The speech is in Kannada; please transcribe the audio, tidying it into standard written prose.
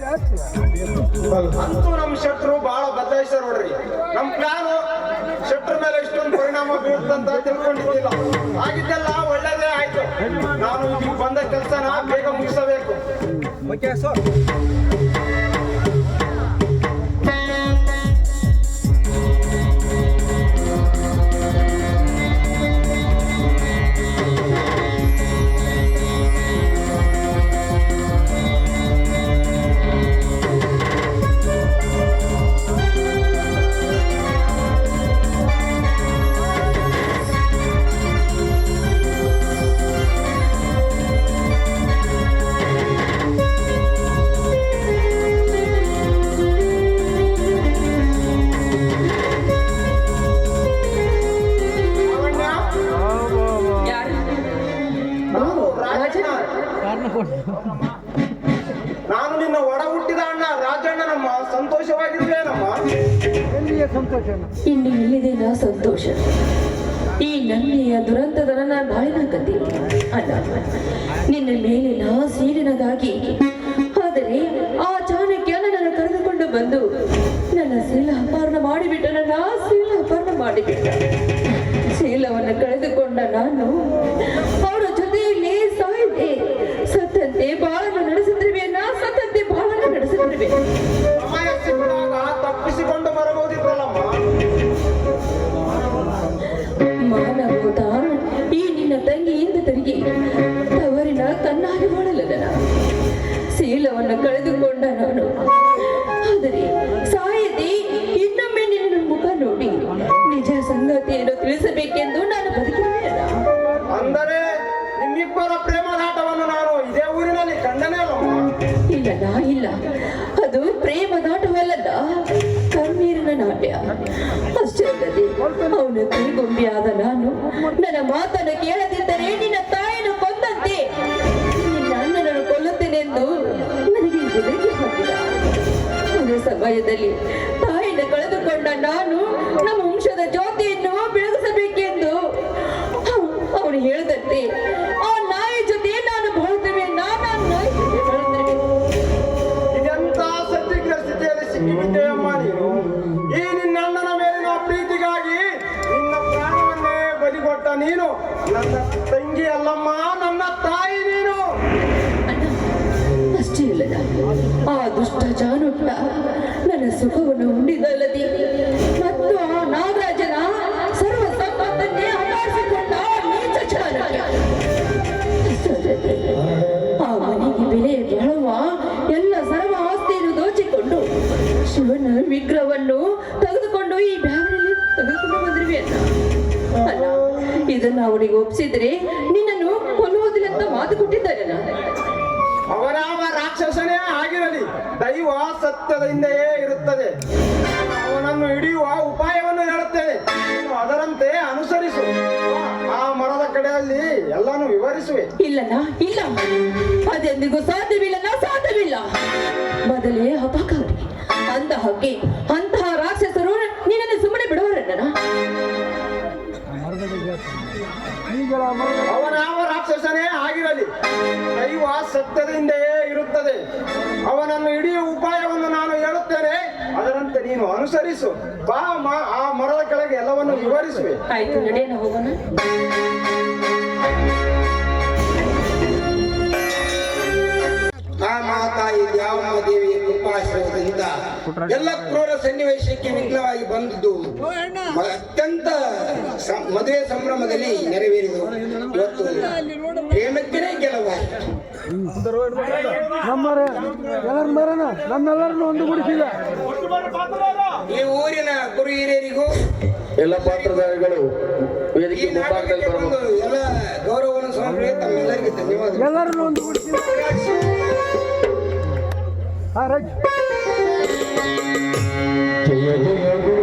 ಅಂತೂ ನಮ್ ಶೆಟ್ರು ಬಹಳ ಬದಲಾಯಿಸ್ಯಾರ ನೋಡ್ರಿ. ನಮ್ ಪ್ಲಾನ್ ಶೆಟ್ರ ಮೇಲೆ ಇಷ್ಟೊಂದು ಪರಿಣಾಮ ಬೀರುತ್ತಂತ ತಿಳ್ಕೊಂಡಿದ್ದಿಲ್ಲ. ಆಗಿದ್ದೆಲ್ಲ ಒಳ್ಳೇದೇ ಆಯ್ತು. ನಾನು ಈಗ ಬಂದ ಕೆಲಸನ ಬೇಗ ಮುಗಿಸಬೇಕು. ನಾನು ನಿನ್ನ ಒಡ ಹುಟ್ಟಿದ ಅಣ್ಣ ರಾಜಣ್ಣನಮ್ಮ. ಸಂತೋಷವಾಗಿರುವೇನಮ್ಮ? ಇನ್ನು ಎಲ್ಲಿದೆ ಸಂತೋಷ? ಈ ನನ್ನೆಯ ದುರಂತದ ನನ್ನ ಬಾಳಿನ ಕತೆ ಅಲ್ಲ. ನಿನ್ನ ಮೇಲಿನ ಸೀಲಿನದಾಗಿ ಆದರೆ ಆ ಚಾಣಕ್ಯ ನನ್ನನ್ನು ಕರೆದುಕೊಂಡು ಬಂದು ನನ್ನ ಶೀಲ ಅಪಹರಣ ಮಾಡಿಬಿಟ್ಟ. ನನ್ನ ಶೀಲ ಅಪಹರಣ ಮಾಡಿಬಿಟ್ಟ. ಶೀಲವನ್ನು ಕಳೆದುಕೊಂಡ ನಾನು ಅವರ ಜೊತೆಯಲ್ಲಿ ಸಾಯಿದೆ. ಸತ್ತಂತೆ ಬಾಳನ್ನು ನಡೆಸುತ್ತಿರುವೆ. ಸತ್ತಂತೆ ಬಾಳನ್ನು ನಡೆಸುತ್ತಿರುವೆ. ಸಮಯ ಸಿಕ್ಕಾಗ ತಪ್ಪಿಸಿಕೊಂಡು ಬರಬಹುದಿತ್ತಲ್ಲಮ್ಮ. ಮಾನವೂತ ಈ ನಿನ್ನ ತಂಗಿಯಿಂದ ತಿರುಗಿ ತವರಿನ ಕಣ್ಣಾಗಿ ಬಾಳಲ್ಲ. ಶೀಲವನ್ನು ಕಳೆದುಕೊಂಡ ನಾನು ಆದರೆ ಸಾಯದೆ ಇನ್ನೊಮ್ಮೆ ನಿನ್ನ ಮುಖ ನೋಡಿ ನಿಜ ಸಂಗತಿಯನ್ನು ತಿಳಿಸಬೇಕೆಂದು ನಾನು ಬದುಕಿರುವೆ. ಅಂದರೆ ನಿಮ್ಮಿಬ್ಬರ ಪ್ರೇಮದಾಟವನ್ನು ನಾನು ಇದೇ ಊರಿನಲ್ಲಿ ಕಂಡನೇ ಅಲ್ಲಮ್ಮ. ಇಲ್ಲ, ಅದು ಪ್ರೇಮದಾಟವಲ್ಲ, ಕಣ್ಣೀರಿನ ನಾಟ್ಯ. ಅಷ್ಟೇ ಅಲ್ಲದೆ ಅವನು ಕೈಗೊಂಬೆಯಾದ ನಾನು ನನ್ನ ಮಾತನ್ನು ಕೇಳದಿದ್ದರೆ ನಿನ್ನ ತಾಯಿಯನ್ನು ಕೊಂದಂತೆ ನಿನ್ನ ಅಣ್ಣನನ್ನು ಕೊಲ್ಲುತ್ತೇನೆಂದು ನನಗೆ ಬೆದರಿಕೆ ಹಾಕಿದ. ಅದೇ ಸಮಯದಲ್ಲಿ ತಾಯಿಯನ್ನು ಕಳೆದುಕೊಂಡ ನಾನು ನಮ್ಮ ವಂಶದ ಜ್ಯೋತಿಯನ್ನು ಬೆಳಗಿಸಬೇಕೆಂದು ಅವನು ಹೇಳಿದಂತೆ ಆ ನಾಯಿ ಜೊತೆ ನಾನು ಬಾಳುತ್ತೇವೆ. ಇದೆಂತ ಸತ್ಯಗ್ರ ಸ್ಥಿತಿಯಲ್ಲಿ ಸಿಕ್ಕಿಬಿದ್ದೆಯಮ್ಮ ನೀನು. ಈ ನಿನ್ನ ಅಣ್ಣನ ಮೇಲಿನ ಪ್ರೀತಿಗಾಗಿ ನಿನ್ನ ಪ್ರಾಣವನ್ನೇ ಬಲಿಕೊಟ್ಟ ನೀನು ನನ್ನ ತಂಗಿ ಅಲ್ಲಮ್ಮ, ನನ್ನ ತಾಯಿ ನೀನು. ಅಷ್ಟೇ ಇಲ್ಲದ ಆ ದುಷ್ಟ ಜಾನುಟ್ಟ ನನ್ನ ಸುಖವನ್ನು ಉಂಡಿದಲ್ಲದೆ ಮತ್ತು ಆ ನಾಗರಾಜನ ಸರ್ವ ಸಂಪತ್ತನ್ನೇ ಅಪಹರಿಸಿಕೊಂಡ ನೀಚ ಚಾಣಕ್ಯ. ಆ ಮನೆಗೆ ಬೆಲೆ ಬಾಳುವ ಎಲ್ಲ ಸರ್ವ ಆಸ್ತಿಯನ್ನು ದೋಚಿಕೊಂಡು ಶಿವನ ವಿಗ್ರಹವನ್ನು ತೆಗೆದುಕೊಂಡು ಈ ಬ್ಯಾಗಲ್ಲಿ ತೆಗೆದುಕೊಂಡು ಬಂದಿರುವೆ ಅಲ್ಲ. ಇದನ್ನು ಅವನಿಗೆ ಒಪ್ಪಿಸಿದ್ರೆ ನಿನ್ನನ್ನು ಕೊಲ್ಲುವುದಿಲ್ಲ ಅಂತ ಮಾತು ಕೊಟ್ಟಿದ್ದಾನೆ. ಅವರಾವ ರಾಕ್ಷಸನೇ ಆಗಿರಲಿ, ದೈವ ಸತ್ಯದ ಹಿಂದೆಯೇ ಇರುತ್ತದೆ. ಅವನನ್ನು ಹಿಡಿಯುವ ಉಪಾಯವನ್ನು ಹೇಳುತ್ತೇನೆ, ಅದರಂತೆ ಅನುಸರಿಸು. ಆ ಮರದ ಕಡೆಯಲ್ಲಿ ಎಲ್ಲಾನು ವಿವರಿಸುವೆ. ಇಲ್ಲ, ಅದೆಂದಿಗೂ ಸಾಧ್ಯವಿಲ್ಲ. ಮೊದಲೇ ಅಪಕಾರಿ ಅಂತಹ ರಾಕ್ಷಸರು ನಿನ್ನನ್ನು ಸುಮ್ಮನೆ ಬಿಡುವರಣ್ಣ. ಅವನಾವ ರಾಕ್ಷಸನೇ ಆಗಿರಲಿ, ದೈವ ಸತ್ಯದ ಹಿಂದೆಯೇ ಇರುತ್ತದೆ. ಅವನನ್ನು ಹಿಡಿಯುವ ಉಪಾಯವನ್ನು ನಾನು ಹೇಳುತ್ತೇನೆ, ಅದರಂತೆ ನೀನು ಅನುಸರಿಸು. ಬಾ, ಆ ಮರದ ಕೆಳಗೆ ಎಲ್ಲವನ್ನು ವಿವರಿಸುವೆ. ಆಯ್ತು, ನಡೆಯೋಣ, ಹೋಗೋಣ. ಆ ಮಾತಾಯಿ ದ್ಯಾವಮ್ಮ ದೇವಿಯ ಕೃಪಾಶ್ರಯದಿಂದ ಎಲ್ಲ ಕ್ರೂರ ಸನ್ನಿವೇಶಕ್ಕೆ ವಿಘ್ನವಾಗಿ ಬಂದಿದ್ದು ಅತ್ಯಂತ ಮದುವೆ ಸಂಭ್ರಮದಲ್ಲಿ ನೆರವೇರಿದು. ಇವತ್ತು ಪ್ರೇಮಕ್ಕೆ ಗೆಲುವಾಯಿತು. ನಮ್ಮೆಲ್ಲರನ್ನು ಒಂದುಗೂಡಿಸಿದ ಈ ಊರಿನ ಗುರು ಹಿರಿಯರಿಗೂ ಎಲ್ಲ ಪಾತ್ರಧಾರಿಗಳು ವೇದಿಕೆ ಮುಂಭಾಗದಲ್ಲಿ ಎಲ್ಲ ಗೌರವವನ್ನು ಸಮರ್ಪಣೆ ತಮ್ಮೆಲ್ಲರಿಗೆ ಧನ್ಯವಾದ. ಎಲ್ಲರನ್ನು ಒಂದುಗೂಡಿಸಿದ ಜಯ ಜಯ ಗುರು